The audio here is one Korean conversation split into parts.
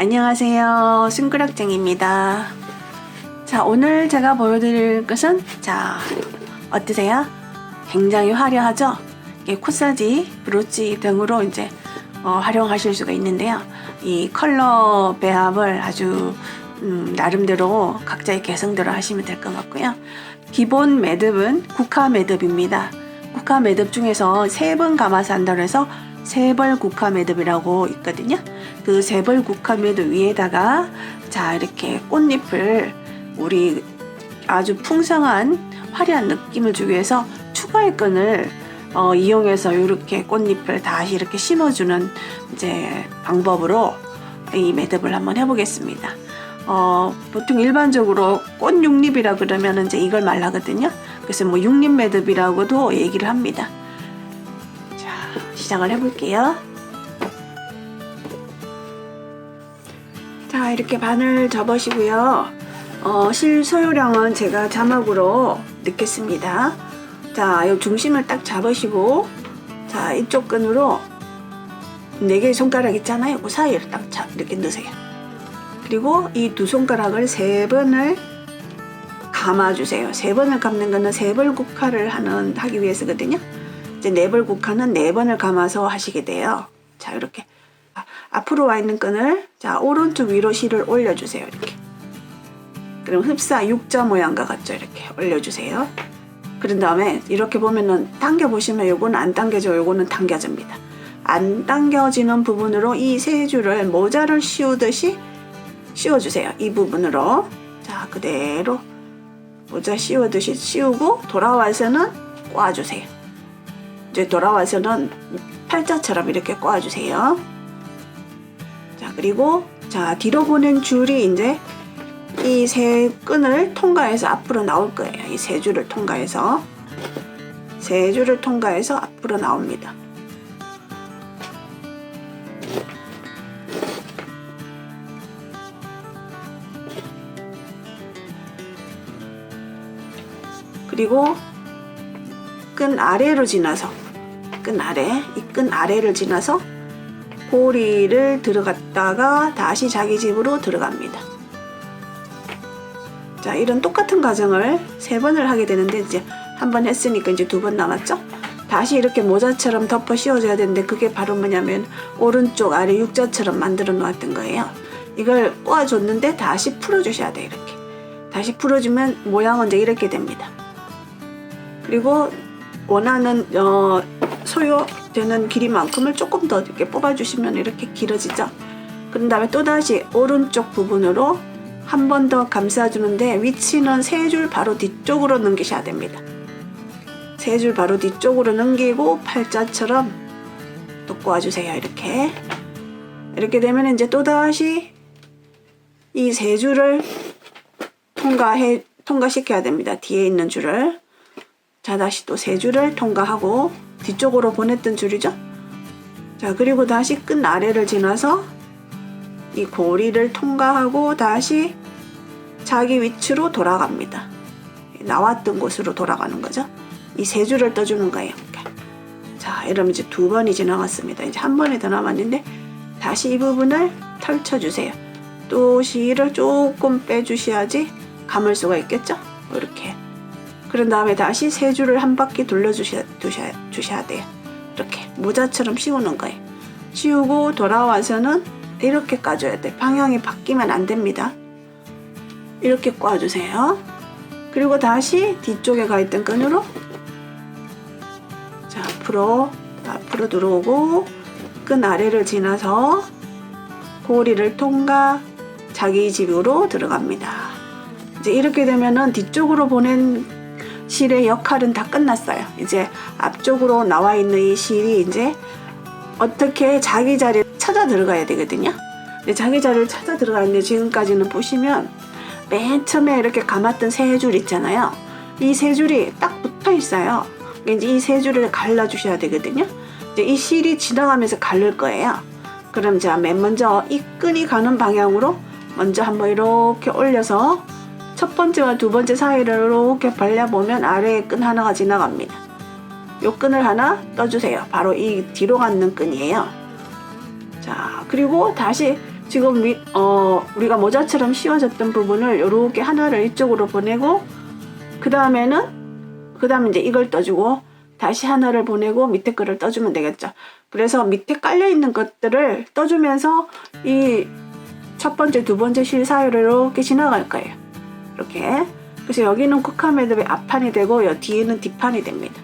안녕하세요, 싱그락쟁입니다. 자, 오늘 제가 보여드릴 것은, 자, 어떠세요? 굉장히 화려하죠? 이게 코사지, 브로치 등으로 이제 활용하실 수가 있는데요. 이 컬러 배합을 아주 나름대로 각자의 개성대로 하시면 될 것 같고요. 기본 매듭은 국화 매듭입니다. 국화 매듭 중에서 3번 감아서 한다고 해서 세벌 국화 매듭이라고 있거든요. 그 세벌 국화 매듭 위에다가 자, 이렇게 꽃잎을 우리 아주 풍성한 화려한 느낌을 주기 위해서 추가의 끈을 이용해서 이렇게 꽃잎을 다시 이렇게 심어주는 이제 방법으로 이 매듭을 한번 해보겠습니다. 보통 일반적으로 꽃 육립이라 그러면 이제 이걸 말하거든요. 그래서 뭐 육립 매듭이라고도 얘기를 합니다. 자, 시작을 해볼게요. 자, 이렇게 바늘 접으시고요. 실 소요량은 제가 자막으로 넣겠습니다. 자, 이 중심을 딱 잡으시고, 자, 이쪽 끈으로 4개의 손가락 있잖아요. 그 사이를 딱 이렇게 넣으세요. 그리고 이 2손가락을 3번을 감아주세요. 3번을 감는 거는 세벌 국화를 하기 위해서거든요. 이제 4벌 국화는 4번을 감아서 하시게 돼요. 자, 이렇게 앞으로 와 있는 끈을 자, 오른쪽 위로 실을 올려주세요. 이렇게. 그럼 흡사 U자 모양과 같죠? 이렇게 올려주세요. 그런 다음에 이렇게 보면은 당겨보시면 요거는 안 당겨져, 요거는 당겨집니다. 안 당겨지는 부분으로 이 3줄을 모자를 씌우듯이 씌워주세요. 이 부분으로. 자, 그대로 모자 씌우듯이 씌우고 돌아와서는 꽈주세요. 이제 돌아와서는 팔자처럼 이렇게 꽈주세요. 자, 그리고 자, 뒤로 보낸 줄이 이제 이 3끈을 통과해서 앞으로 나올 거예요. 이 3줄을 통과해서 3줄을 통과해서 앞으로 나옵니다. 그리고 끈 아래로 지나서 이 끈 아래를 지나서 고리를 들어갔다가 다시 자기 집으로 들어갑니다. 자, 이런 똑같은 과정을 3번을 하게 되는데 이제 한 번 했으니까 이제 2번 남았죠? 다시 이렇게 모자처럼 덮어 씌워줘야 되는데 그게 바로 뭐냐면 오른쪽 아래 U자처럼 만들어 놓았던 거예요. 이걸 꼬아줬는데 다시 풀어주셔야 돼요. 이렇게 다시 풀어주면 모양은 이제 이렇게 됩니다. 그리고 원하는 소요되는 길이만큼을 조금 더 이렇게 뽑아주시면 이렇게 길어지죠. 그런 다음에 또다시 오른쪽 부분으로 한 번 더 감싸주는데 위치는 3줄 바로 뒤쪽으로 넘기셔야 됩니다. 3줄 바로 뒤쪽으로 넘기고 팔자처럼 또 꼬아주세요. 이렇게 되면 이제 또다시 이 3줄을 통과시켜야 됩니다. 뒤에 있는 줄을. 자, 다시 또 3줄을 통과하고 뒤쪽으로 보냈던 줄이죠. 자, 그리고 다시 끈 아래를 지나서 이 고리를 통과하고 다시 자기 위치로 돌아갑니다. 나왔던 곳으로 돌아가는 거죠. 이 3줄을 떠주는 거예요. 자, 이러면 이제 2번이 지나갔습니다. 이제 한 번이 더 남았는데 다시 이 부분을 펼쳐주세요. 또 실을 조금 빼주셔야지 감을 수가 있겠죠. 이렇게. 그런 다음에 다시 3줄을 한 바퀴 돌려주셔야 돼요. 이렇게 모자처럼 씌우는 거예요. 씌우고 돌아와서는 이렇게 까줘야 돼. 방향이 바뀌면 안 됩니다. 이렇게 꽈주세요. 그리고 다시 뒤쪽에 가 있던 끈으로 자, 앞으로 들어오고 끈 아래를 지나서 고리를 통과 자기 집으로 들어갑니다. 이제 이렇게 되면은 뒤쪽으로 보낸 실의 역할은 다 끝났어요. 이제 앞쪽으로 나와 있는 이 실이 이제 어떻게 자기 자리를 찾아 들어가야 되거든요. 근데 자기 자리를 찾아 들어가는데 지금까지는 보시면 맨 처음에 이렇게 감았던 3줄 있잖아요. 이 3줄이 딱 붙어 있어요. 이제 이 3줄을 갈라 주셔야 되거든요. 이제 이 실이 지나가면서 갈릴 거예요. 그럼 자, 맨 먼저 이 끈이 가는 방향으로 먼저 한번 이렇게 올려서 첫 번째와 2번째 사이를 이렇게 벌려보면 아래에 끈 하나가 지나갑니다. 요 끈을 하나 떠주세요. 바로 이 뒤로 가는 끈이에요. 자, 그리고 다시 지금 우리가 모자처럼 씌워졌던 부분을 이렇게 하나를 이쪽으로 보내고 그 다음에 이제 이걸 떠주고 다시 하나를 보내고 밑에 거를 떠주면 되겠죠. 그래서 밑에 깔려 있는 것들을 떠주면서 이 첫 번째, 두 번째 실 사이로 이렇게 지나갈 거예요. 이렇게. 그래서 여기는 쿡카메드의 앞판이 되고 여 뒤에는 뒷판이 됩니다.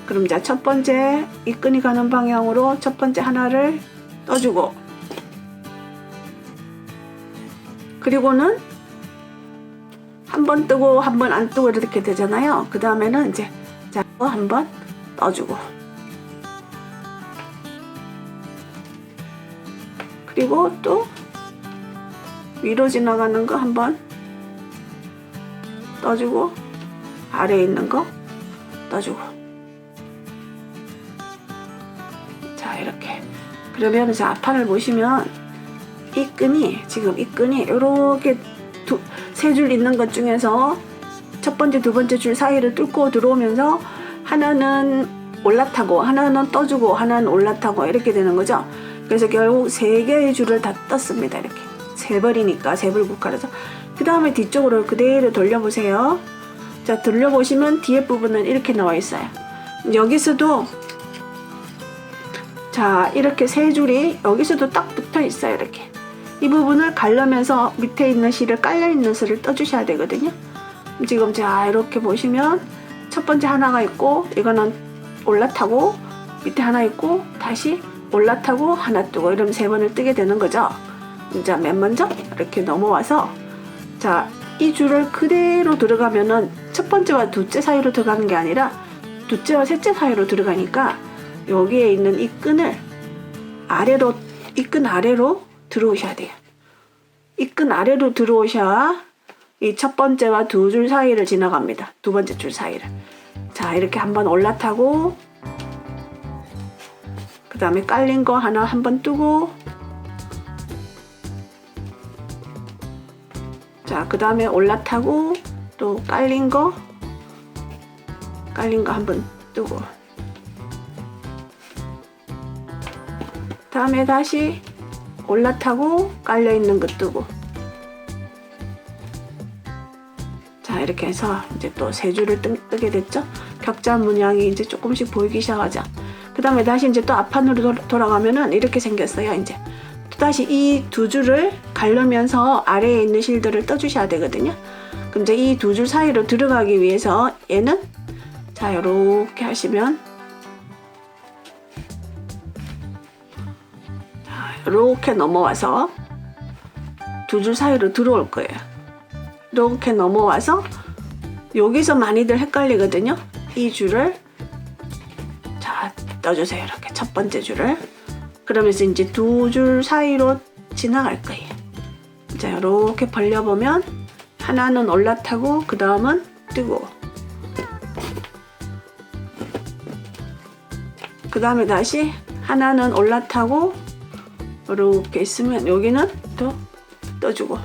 그럼 이제 첫 번째 이 끈이 가는 방향으로 첫 번째 하나를 떠주고 그리고는 한 번 뜨고 한 번 안 뜨고 이렇게 되잖아요. 그 다음에는 이제 한 번 떠주고 그리고 또 위로 지나가는 거 한 번 떠주고 아래에 있는 거 떠주고 자 이렇게 그러면 이제 앞판을 보시면 이 끈이 이렇게 세 줄 있는 것 중에서 첫 번째 두 번째 줄 사이를 뚫고 들어오면서 하나는 올라타고 하나는 떠주고 하나는 올라타고 이렇게 되는 거죠. 그래서 결국 세 개의 줄을 다 떴습니다. 이렇게 세 벌이니까 세 벌 국화라서 그 다음에 뒤쪽으로 그대로 돌려보세요. 자 돌려보시면 뒤에 부분은 이렇게 나와 있어요. 여기서도 자 이렇게 세 줄이 여기서도 딱 붙어 있어요. 이렇게 이 부분을 가르면서 밑에 있는 실을 깔려 있는 실을 떠주셔야 되거든요. 지금 자 이렇게 보시면 첫 번째 하나가 있고 이거는 올라타고 밑에 하나 있고 다시 올라타고 하나 뜨고 이러면 세 번을 뜨게 되는 거죠. 자 맨 먼저 이렇게 넘어와서 자 이 줄을 그대로 들어가면은 첫 번째와 둘째 사이로 들어가는 게 아니라 둘째와 셋째 사이로 들어가니까 여기에 있는 이 끈을 아래로 이 끈 아래로 들어오셔야 돼요. 이 끈 아래로 들어오셔야 이 첫 번째와 두 줄 사이를 지나갑니다. 두 번째 줄 사이를. 자 이렇게 한번 올라타고 그 다음에 깔린 거 하나 한번 뜨고 자 그 다음에 올라타고 또 깔린 거 한번 뜨고 다음에 다시 올라타고 깔려있는 거 뜨고 자 이렇게 해서 이제 또 세 줄을 뜨게 됐죠. 격자 문양이 이제 조금씩 보이기 시작하죠. 그 다음에 다시 이제 또 앞판으로 돌아가면은 이렇게 생겼어요. 이제 또 다시 이 두 줄을 가르면서 아래에 있는 실들을 떠주셔야 되거든요. 그럼 이제 이 두 줄 사이로 들어가기 위해서 얘는 자 이렇게 하시면 이렇게 넘어와서 두 줄 사이로 들어올 거예요. 이렇게 넘어와서 여기서 많이들 헷갈리거든요. 이 줄을 자 떠주세요. 이렇게 첫 번째 줄을 그러면서 이제 두 줄 사이로 지나갈 거예요. 자 이렇게 벌려보면 하나는 올라타고 그 다음은 뜨고 그 다음에 다시 하나는 올라타고 이렇게 있으면 여기는 또 떠주고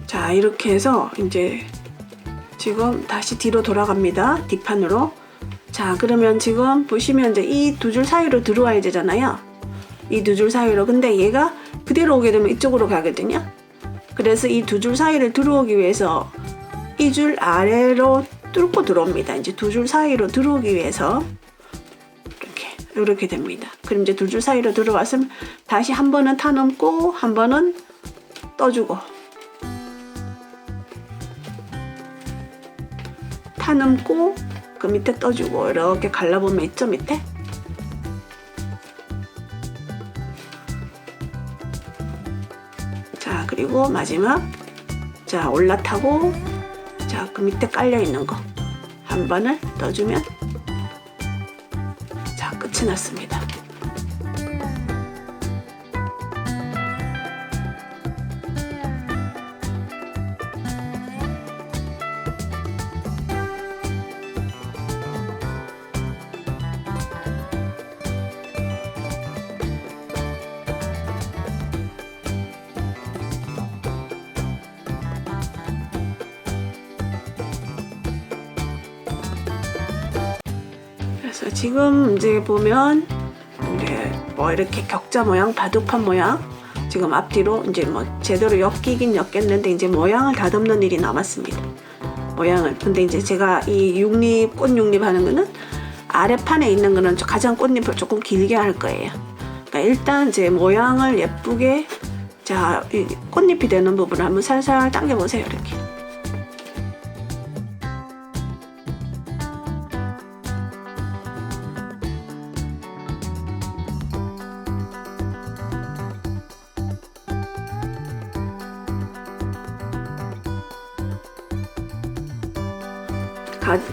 자 이렇게 해서 이제 지금 다시 뒤로 돌아갑니다. 뒷판으로. 자 그러면 지금 보시면 이제 이 두 줄 사이로 들어와야 되잖아요. 이 두 줄 사이로. 근데 얘가 그대로 오게 되면 이쪽으로 가거든요. 그래서 이 두 줄 사이를 들어오기 위해서 이 줄 아래로 뚫고 들어옵니다. 이제 두 줄 사이로 들어오기 위해서 이렇게 됩니다. 그럼 이제 두 줄 사이로 들어왔으면 다시 한 번은 타 넘고 한 번은 떠주고 타 넘고 그 밑에 떠주고 이렇게 갈라보면 있죠 밑에. 자 그리고 마지막 자 올라타고 자 그 밑에 깔려 있는 거 한 번을 떠주면 자 끝이 났습니다. 자, 지금 이제 보면 이제 뭐 이렇게 격자 모양, 바둑판 모양, 지금 앞뒤로 이제 뭐 제대로 엮이긴 엮였는데 이제 모양을 다듬는 일이 남았습니다. 모양을. 근데 이제 제가 이 육립, 꽃육립 하는 거는 아래판에 있는 거는 가장 꽃잎을 조금 길게 할 거예요. 그러니까 일단 제 모양을 예쁘게, 자, 이 꽃잎이 되는 부분을 한번 살살 당겨보세요. 이렇게.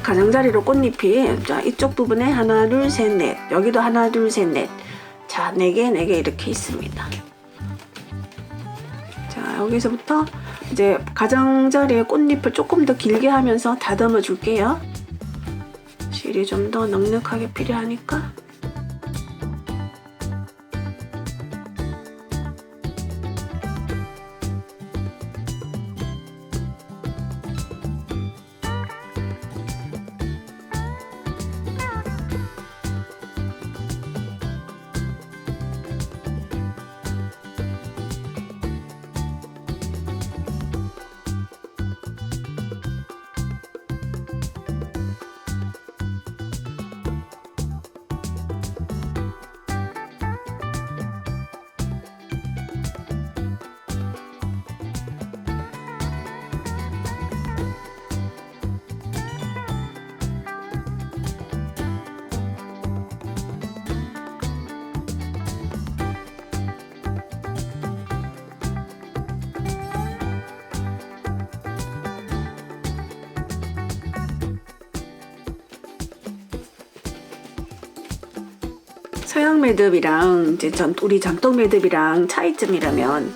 가장자리로 꽃잎이, 자, 이쪽 부분에 하나, 둘, 셋, 넷, 여기도 하나, 둘, 셋, 넷, 자, 4개, 4개 이렇게 있습니다. 자, 여기서부터 이제 가장자리에 꽃잎을 조금 더 길게 하면서 다듬어 줄게요. 실이 좀 더 넉넉하게 필요하니까. 서양 매듭이랑 이제 우리 전통 매듭이랑 차이점이라면,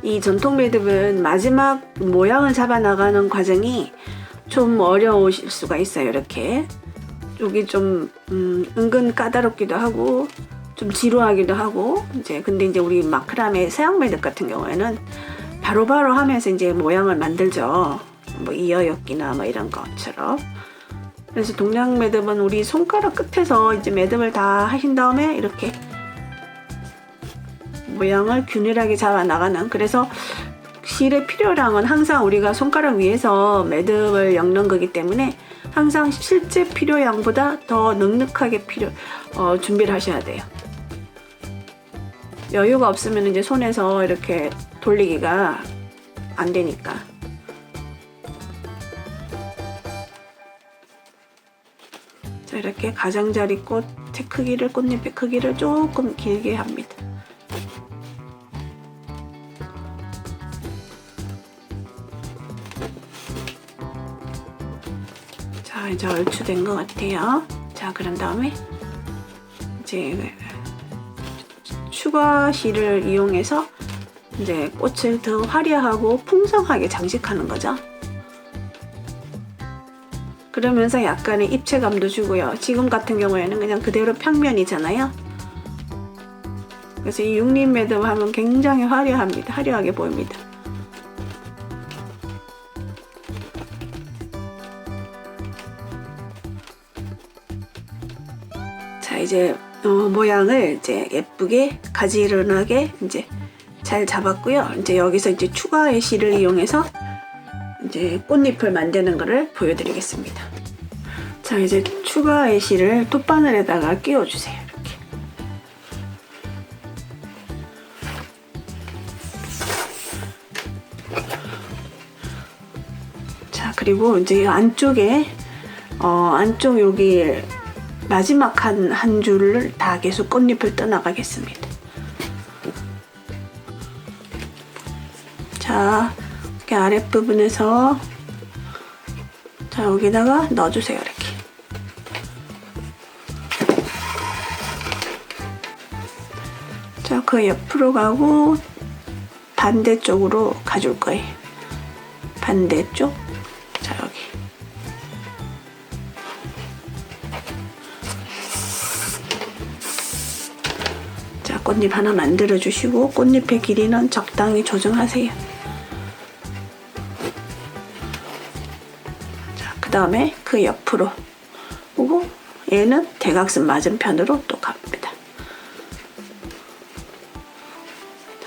이 전통 매듭은 마지막 모양을 잡아 나가는 과정이 좀 어려우실 수가 있어요. 이렇게 여기 좀 은근 까다롭기도 하고 좀 지루하기도 하고, 이제 근데 이제 우리 마크라메 서양 매듭 같은 경우에는 바로바로 하면서 이제 모양을 만들죠. 뭐 이어엮기나 뭐 이런 것처럼. 그래서 동양 매듭은 우리 손가락 끝에서 이제 매듭을 다 하신 다음에 이렇게 모양을 균일하게 잡아 나가는, 그래서 실의 필요량은 항상 우리가 손가락 위에서 매듭을 엮는 거기 때문에 항상 실제 필요량보다 더 넉넉하게 준비를 하셔야 돼요. 여유가 없으면 이제 손에서 이렇게 돌리기가 안 되니까. 자, 이렇게 가장자리 꽃의 크기를, 꽃잎의 크기를 조금 길게 합니다. 자, 이제 얼추 된 것 같아요. 자, 그런 다음에 이제 추가 실을 이용해서 이제 꽃을 더 화려하고 풍성하게 장식하는 거죠. 그러면서 약간의 입체감도 주고요. 지금 같은 경우에는 그냥 그대로 평면이잖아요. 그래서 이 육립 매듭 하면 굉장히 화려합니다. 화려하게 보입니다. 자, 이제 모양을 이제 예쁘게 가지런하게 이제 잘 잡았고요. 이제 여기서 이제 추가의 실을 이용해서 이제 꽃잎을 만드는 것을 보여드리겠습니다. 자, 이제 추가의 실을 톱바늘에다가 끼워주세요. 이렇게. 자, 그리고 이제 안쪽에 안쪽 여기 마지막 한 줄을 다 계속 꽃잎을 떠나가겠습니다. 자, 이렇게 아랫부분에서 자, 여기다가 넣어주세요. 이렇게. 자, 그 옆으로 가고 반대쪽으로 가줄 거예요. 반대쪽. 자, 여기. 자, 꽃잎 하나 만들어 주시고 꽃잎의 길이는 적당히 조정하세요. 자, 그 다음에 그 옆으로 오고 얘는 대각선 맞은편으로 또 갑니다.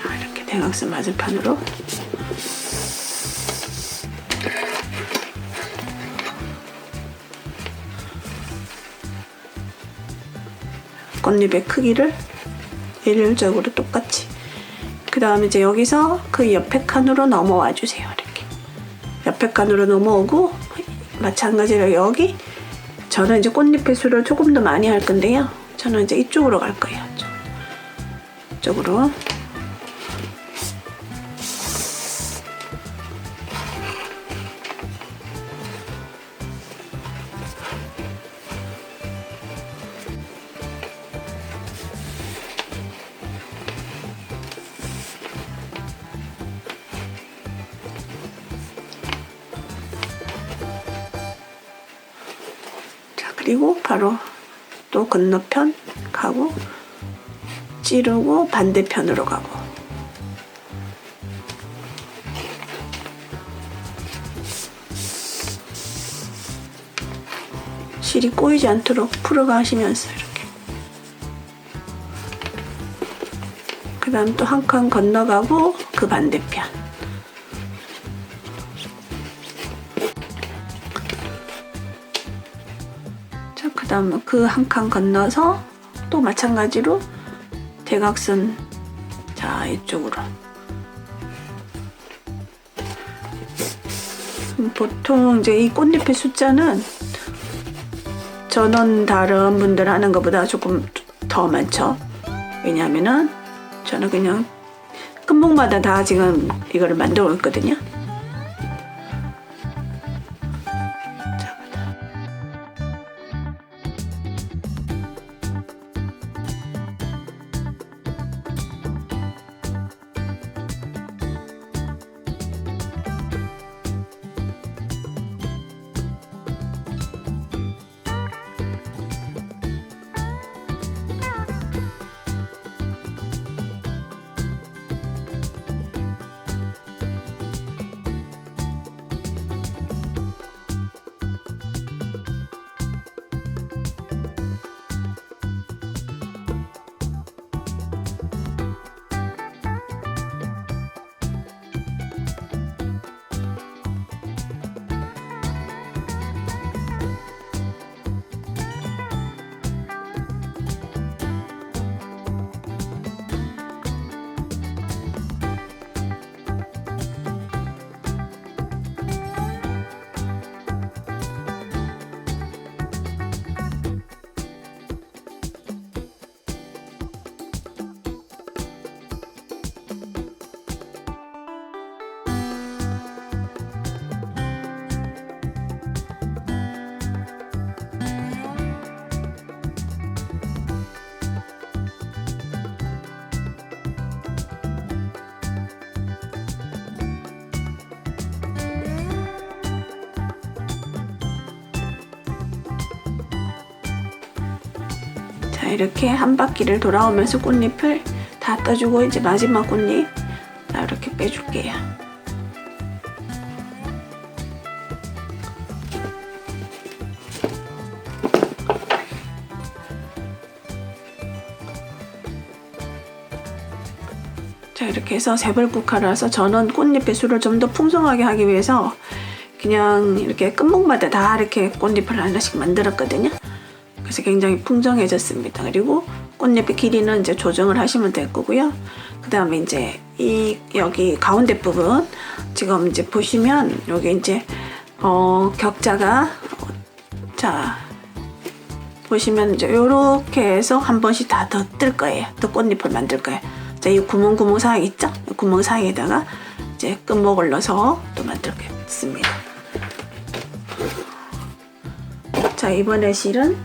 자, 이렇게 대각선 맞은편으로. 꽃잎의 크기를 일률적으로 똑같이. 그 다음에 이제 여기서 그 옆에 칸으로 넘어와 주세요. 이렇게 옆에 칸으로 넘어오고, 마찬가지로 여기 저는 이제 꽃잎의 수를 조금 더 많이 할 건데요. 저는 이제 이쪽으로 갈 거예요. 이쪽으로. 그리고 바로 또 건너편 가고, 찌르고 반대편으로 가고. 실이 꼬이지 않도록 풀어가시면서 이렇게. 그 다음 또 한 칸 건너가고 그 반대편. 그 다음 그 한 칸 건너서 또 마찬가지로 대각선, 자 이쪽으로. 보통 이제 이 꽃잎의 숫자는 저는 다른 분들 하는 것보다 조금 더 많죠. 왜냐하면은 저는 그냥 끝목마다 다 지금 이거를 만들어 있거든요. 자, 이렇게 한 바퀴를 돌아오면서 꽃잎을 다 떠주고, 이제 마지막 꽃잎 자, 이렇게 빼줄게요. 자, 이렇게 해서 세벌국화라서 저는 꽃잎의 수를 좀 더 풍성하게 하기 위해서 그냥 이렇게 끝목마다 다 이렇게 꽃잎을 하나씩 만들었거든요. 그래서 굉장히 풍성해졌습니다. 그리고 꽃잎의 길이는 이제 조정을 하시면 될 거고요. 그 다음에 이제 여기 가운데 부분 지금 이제 보시면 여기 이제 격자가 자 보시면 이제 요렇게 해서 한 번씩 다 더 뜰 거예요. 더 꽃잎을 만들 거예요. 자, 이 구멍 사이 있죠? 이 구멍 사이에다가 이제 끝목을 넣어서 또 만들겠습니다. 자, 이번에 실은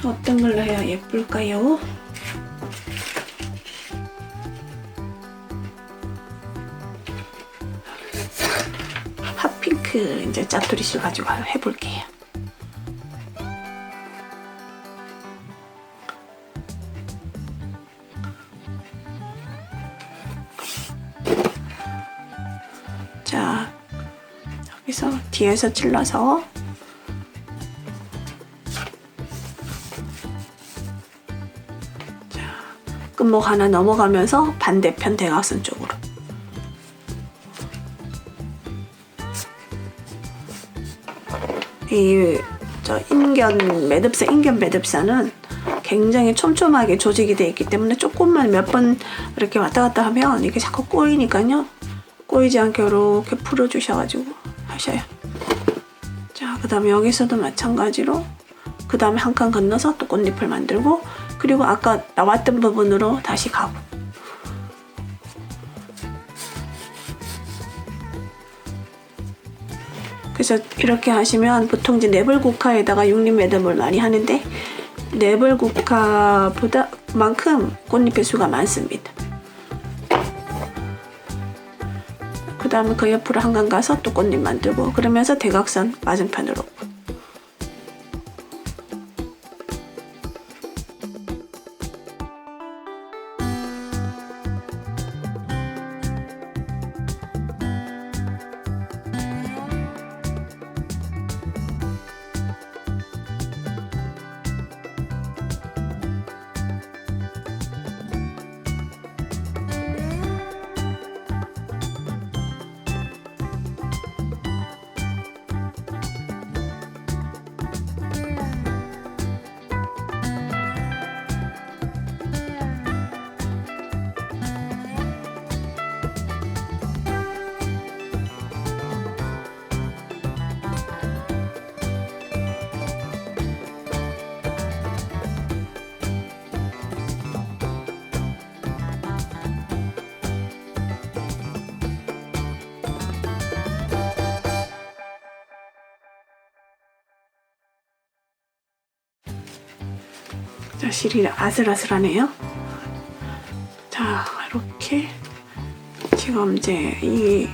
어떤 걸로 해야 예쁠까요? 핫핑크 이제 짜투리 실 가지고 해볼게요. 자, 여기서 뒤에서 찔러서 뒷골목 하나 넘어가면서 반대편 대각선 쪽으로. 저 인견 매듭사는 굉장히 촘촘하게 조직이 되어 있기 때문에 조금만 몇 번 이렇게 왔다 갔다 하면 이게 자꾸 꼬이니까요. 꼬이지 않게 이렇게 풀어주셔가지고 하셔요. 자, 그 다음에 여기서도 마찬가지로 그 다음에 한 칸 건너서 또 꽃잎을 만들고, 그리고 아까 나왔던 부분으로 다시 가고. 그래서 이렇게 하시면 보통 이제 네벌국화에다가 육립 매듭을 많이 하는데 네벌국화보다 만큼 꽃잎의 수가 많습니다. 그 다음에 그 옆으로 한 칸 가서 또 꽃잎 만들고, 그러면서 대각선 맞은편으로. 자, 실이 아슬아슬하네요. 자, 이렇게 지금 이제 이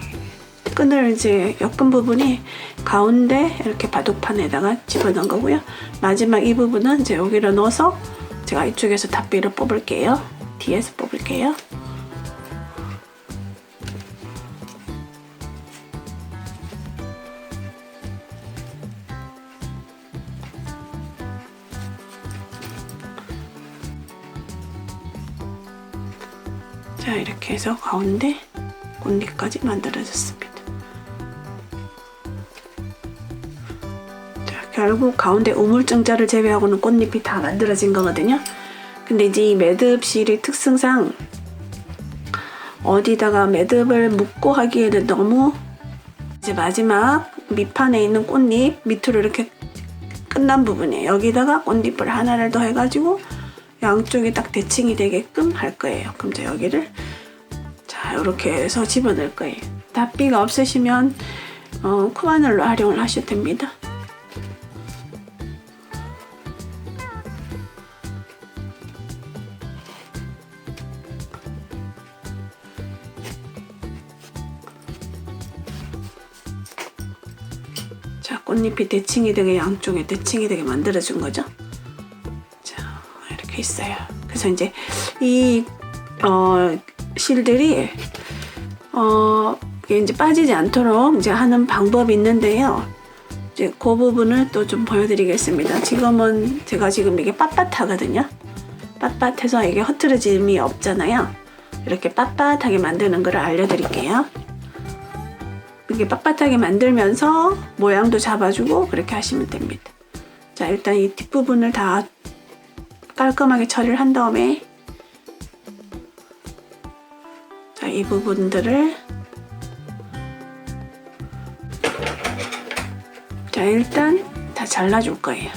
끈을 이제 엮은 부분이 가운데 이렇게 바둑판에다가 집어넣은 거고요. 마지막 이 부분은 이제 여기로 넣어서 제가 이쪽에서 탑비를 뽑을게요. 뒤에서 뽑을게요. 자, 이렇게 해서 가운데 꽃잎까지 만들어졌습니다. 자, 결국 가운데 우물정자를 제외하고는 꽃잎이 다 만들어진 거거든요. 근데 이제 이 매듭실의 특성상 어디다가 매듭을 묶고 하기에는 너무 이제 마지막 밑판에 있는 꽃잎 밑으로 이렇게 끝난 부분이에요. 여기다가 꽃잎을 하나를 더 해가지고 양쪽이 딱 대칭이 되게끔 할 거예요. 그럼 이제 여기를 자, 이렇게 해서 집어넣을 거예요. 닫비가 없으시면 코바늘로 활용을 하셔도 됩니다. 자, 꽃잎이 대칭이 되게 양쪽에 대칭이 되게 만들어준 거죠. 자, 이렇게 있어요. 그래서 이제 이 실들이 이게 이제 빠지지 않도록 이제 하는 방법이 있는데요. 이제 그 부분을 또 좀 보여드리겠습니다. 지금은 제가 지금 이게 빳빳하거든요. 빳빳해서 이게 흐트러짐이 없잖아요. 이렇게 빳빳하게 만드는 걸 알려드릴게요. 이게 빳빳하게 만들면서 모양도 잡아주고 그렇게 하시면 됩니다. 자, 일단 이 뒷부분을 다 깔끔하게 처리를 한 다음에 자, 이 부분들을 자, 일단 다 잘라줄 거예요.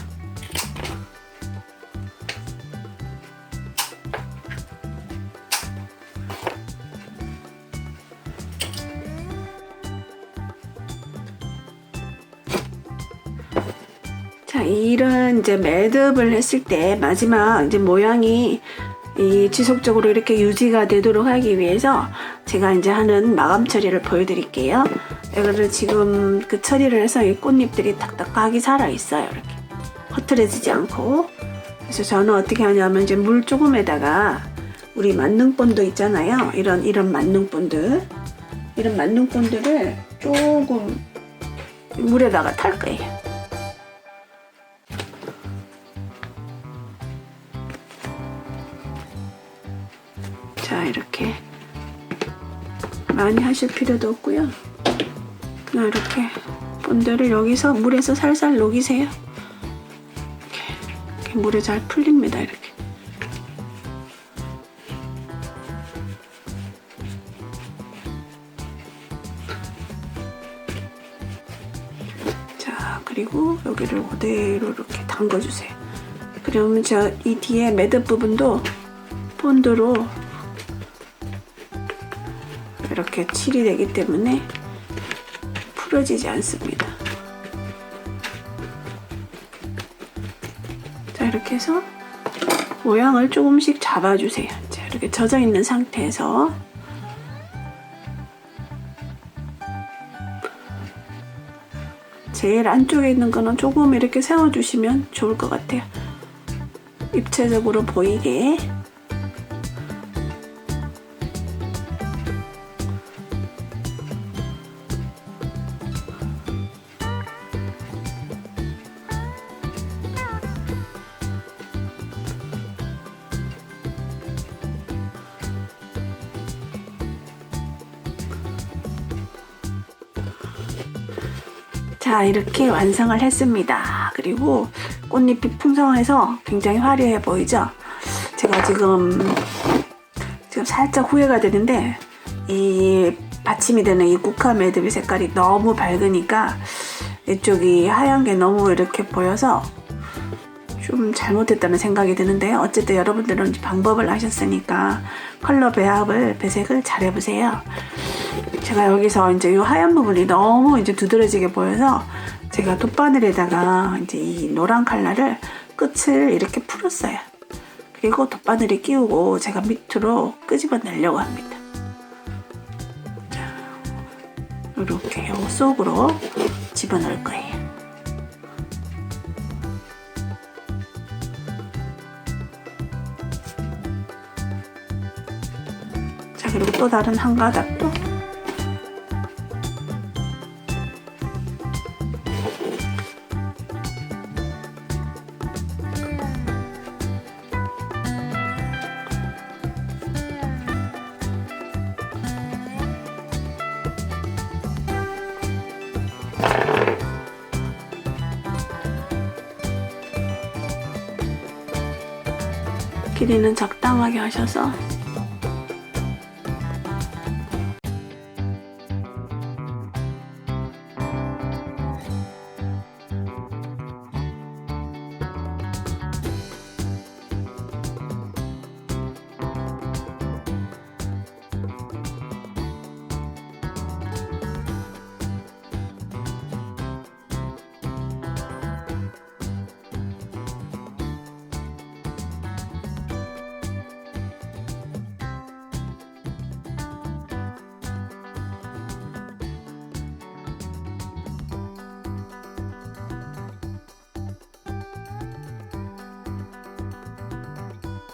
자, 이런 이제 매듭을 했을 때 마지막 이제 모양이 이 지속적으로 이렇게 유지가 되도록 하기 위해서 제가 이제 하는 마감 처리를 보여드릴게요. 이거를 지금 그 처리를 해서 이 꽃잎들이 딱딱하게 살아있어요. 이렇게 흐트러지지 않고. 그래서 저는 어떻게 하냐면 이제 물 조금에다가 우리 만능본드 있잖아요. 이런 만능본드, 이런 만능본드를 조금 물에다가 탈 거예요. 자, 이렇게 많이 하실 필요도 없고요. 그냥 이렇게 본드를 여기서 물에서 살살 녹이세요. 이렇게 물에 잘 풀립니다. 이렇게. 자, 그리고 여기를 그대로 이렇게 담궈주세요. 그러면 이 뒤에 매듭 부분도 본드로 이렇게 칠이 되기 때문에 풀어지지 않습니다. 자, 이렇게 해서 모양을 조금씩 잡아주세요. 자, 이렇게 젖어 있는 상태에서 제일 안쪽에 있는 거는 조금 이렇게 세워주시면 좋을 것 같아요. 입체적으로 보이게. 자, 이렇게 완성을 했습니다. 그리고 꽃잎이 풍성해서 굉장히 화려해 보이죠? 제가 지금 살짝 후회가 되는데 이 받침이 되는 이 국화 매듭의 색깔이 너무 밝으니까 이쪽이 하얀 게 너무 이렇게 보여서 좀 잘못했다는 생각이 드는데, 어쨌든 여러분들은 방법을 아셨으니까 컬러 배색을 잘 해보세요. 제가 여기서 이제 이 하얀 부분이 너무 이제 두드러지게 보여서 제가 돗바늘에다가 이제 이 노란 컬러를 끝을 이렇게 풀었어요. 그리고 돗바늘에 끼우고 제가 밑으로 끄집어내려고 합니다. 자, 이렇게 요 속으로 집어넣을 거예요. 자, 그리고 또 다른 한 가닥도 길이는 적당하게 하셔서